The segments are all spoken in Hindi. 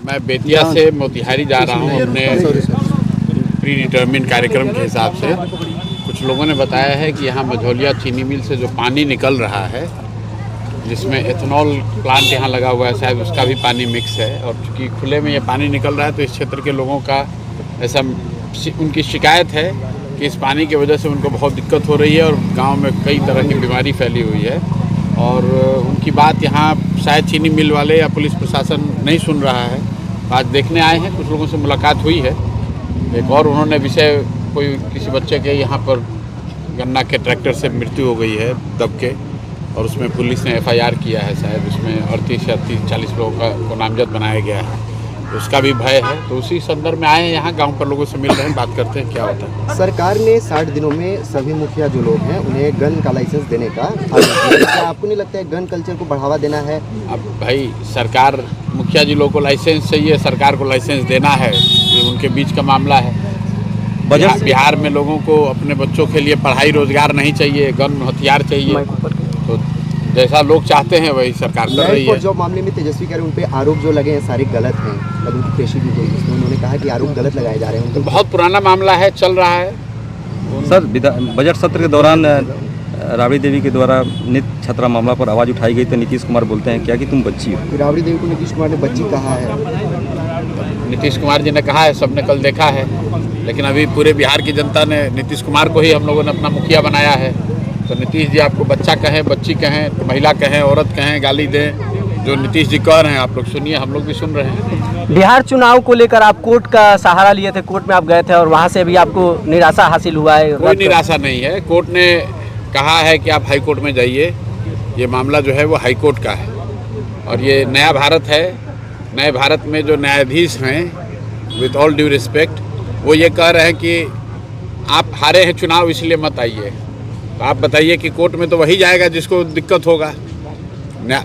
मैं बेतिया से मोतिहारी जा रहा हूँ अपने प्री डिटर्मिन कार्यक्रम के हिसाब से। कुछ लोगों ने बताया है कि यहाँ मझौलिया चीनी मिल से जो पानी निकल रहा है, जिसमें एथेनॉल प्लांट यहाँ लगा हुआ है, शायद उसका भी पानी मिक्स है। और चूँकि खुले में ये पानी निकल रहा है तो इस क्षेत्र के लोगों का ऐसा उनकी शिकायत है कि इस पानी की वजह से उनको बहुत दिक्कत हो रही है और गांव में कई तरह की बीमारी फैली हुई है। और उनकी बात यहाँ शायद चीनी मिल वाले या पुलिस प्रशासन नहीं सुन रहा है। आज देखने आए हैं, कुछ लोगों से मुलाकात हुई है। एक और उन्होंने विषय कोई किसी बच्चे के यहाँ पर गन्ना के ट्रैक्टर से मृत्यु हो गई है दब के, और उसमें पुलिस ने FIR किया है। शायद उसमें 38 या 40 लोगों को नामजद बनाया गया है, तो उसका भी भय है। तो उसी संदर्भ में आए हैं यहाँ, गांव पर लोगों से मिल रहे हैं, बात करते हैं क्या होता है। सरकार ने 60 दिनों में सभी मुखिया जो लोग हैं उन्हें गन का लाइसेंस देने का क्या आपको नहीं लगता है गन कल्चर को बढ़ावा देना है? अब भाई सरकार, मुखिया जी लोगों को लाइसेंस चाहिए, सरकार को लाइसेंस देना है, ये उनके बीच का मामला है। बिहार में लोगों को अपने बच्चों के लिए पढ़ाई रोजगार नहीं चाहिए, गन हथियार चाहिए। तो जैसा लोग चाहते हैं वही सरकार कर रही है। जो मामले में तेजस्वी कह रहे हैं उन पे आरोप जो लगे हैं सारे गलत हैं, मतलब उनकी पेशी भी हुई जिसमें उन्होंने कहा कि आरोप गलत लगाए जा रहे हैं। तो बहुत पुराना मामला है, चल रहा है। सर, बजट सत्र के दौरान राबड़ी देवी के द्वारा नित छात्रा मामला पर आवाज़ उठाई गई तो नीतीश कुमार बोलते हैं क्या कि तुम बच्ची हो। राबड़ी देवी को नीतीश कुमार ने बच्ची कहा है। नीतीश कुमार जी ने कहा है, सबने कल देखा है। लेकिन अभी पूरे बिहार की जनता ने नीतीश कुमार को ही हम लोगों ने अपना मुखिया बनाया है। तो नीतीश जी आपको बच्चा कहें, बच्ची कहें, महिला कहें, औरत कहें, गाली दें, जो नीतीश जी कह रहे हैं आप लोग सुनिए, हम लोग भी सुन रहे हैं। बिहार चुनाव को लेकर आप कोर्ट का सहारा लिए थे, कोर्ट में आप गए थे और वहां से भी आपको निराशा हासिल हुआ है? कोई निराशा नहीं है। कोर्ट ने कहा है कि आप हाई कोर्ट में जाइए। ये मामला जो है वो हाई कोर्ट का है और ये नया भारत है। नए भारत में जो न्यायाधीश हैं, विथ ऑल ड्यू रिस्पेक्ट, वो ये कह रहे हैं कि आप हारे हैं चुनाव इसलिए मत आइए। तो आप बताइए कि कोर्ट में तो वही जाएगा जिसको दिक्कत होगा।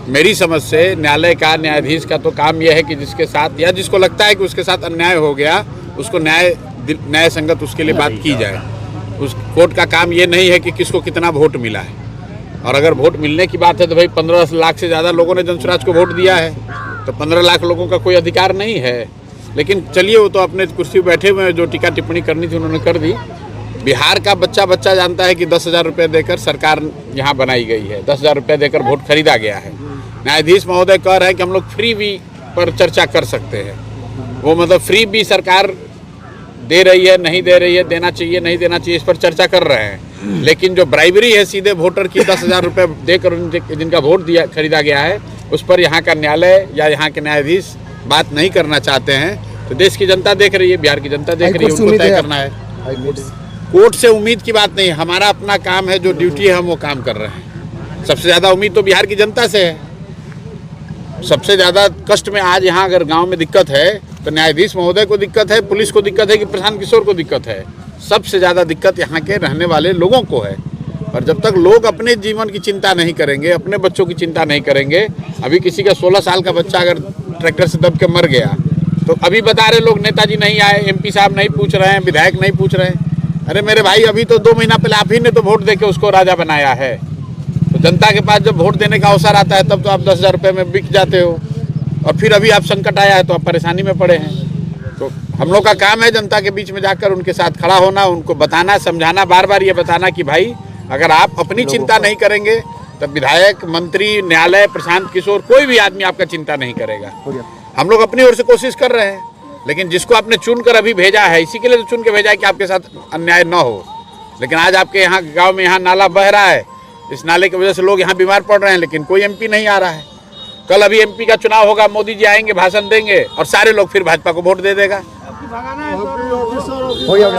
मेरी समझ से न्यायालय का, न्यायाधीश का तो काम यह है कि जिसके साथ या जिसको लगता है कि उसके साथ अन्याय हो गया, उसको न्याय संगत उसके लिए बात की जाए। उस कोर्ट का काम ये नहीं है कि किसको कितना वोट मिला है। और अगर वोट मिलने की बात है तो भाई 15 लाख से ज़्यादा लोगों ने जनसुराज को वोट दिया है, तो 15 लाख लोगों का कोई अधिकार नहीं है। लेकिन चलिए, वो तो अपने कुर्सी पर बैठे हुए हैं, जो टीका टिप्पणी करनी थी उन्होंने कर दी। बिहार का बच्चा जानता है कि 10,000 रुपये देकर सरकार यहाँ बनाई गई है, 10,000 रुपये देकर वोट खरीदा गया है। न्यायाधीश महोदय कह रहे हैं कि हम लोग फ्री भी पर चर्चा कर सकते हैं। वो मतलब फ्री भी सरकार दे रही है, नहीं दे रही है, देना चाहिए, नहीं देना चाहिए, इस पर चर्चा कर रहे हैं। लेकिन जो ब्राइबरी है सीधे वोटर की 10,000 रुपये देकर जिनका वोट दिया खरीदा गया है, उस पर यहाँ का न्यायालय या यहाँ के न्यायाधीश बात नहीं करना चाहते हैं। तो देश की जनता देख रही है, बिहार की जनता देख रही है, उनको तय करना है। कोर्ट से उम्मीद की बात नहीं, हमारा अपना काम है, जो ड्यूटी है हम वो काम कर रहे हैं। सबसे ज़्यादा उम्मीद तो बिहार की जनता से है। सबसे ज़्यादा कष्ट में आज यहाँ अगर गांव में दिक्कत है तो न्यायाधीश महोदय को दिक्कत है, पुलिस को दिक्कत है कि प्रशांत किशोर को दिक्कत है। सबसे ज़्यादा दिक्कत यहाँ के रहने वाले लोगों को है। और जब तक लोग अपने जीवन की चिंता नहीं करेंगे, अपने बच्चों की चिंता नहीं करेंगे, अभी किसी का 16 साल का बच्चा अगर ट्रैक्टर से दब के मर गया तो अभी बता रहे लोग नेताजी नहीं आए, MP साहब नहीं पूछ रहे हैं, विधायक नहीं पूछ रहे हैं। अरे मेरे भाई, अभी तो 2 महीना पहले आप ही ने तो वोट देके उसको राजा बनाया है। तो जनता के पास जब वोट देने का अवसर आता है तब तो आप 10,000 रुपये में बिक जाते हो, और फिर अभी आप संकट आया है तो आप परेशानी में पड़े हैं। तो हम लोग का काम है जनता के बीच में जाकर उनके साथ खड़ा होना, उनको बताना, समझाना, बार बार ये बताना कि भाई अगर आप अपनी चिंता नहीं करेंगे तब विधायक, मंत्री, न्यायालय, प्रशांत किशोर, कोई भी आदमी आपका चिंता नहीं करेगा। हम लोग अपनी ओर से कोशिश कर रहे हैं, लेकिन जिसको आपने चुनकर अभी भेजा है, इसी के लिए तो चुन के भेजा है कि आपके साथ अन्याय न हो। लेकिन आज आपके यहाँ गांव में यहाँ नाला बह रहा है, इस नाले की वजह से लोग यहाँ बीमार पड़ रहे हैं, लेकिन कोई MP नहीं आ रहा है। कल अभी MP का चुनाव होगा, मोदी जी आएंगे, भाषण देंगे और सारे लोग फिर भाजपा को वोट दे देगा। हो गया।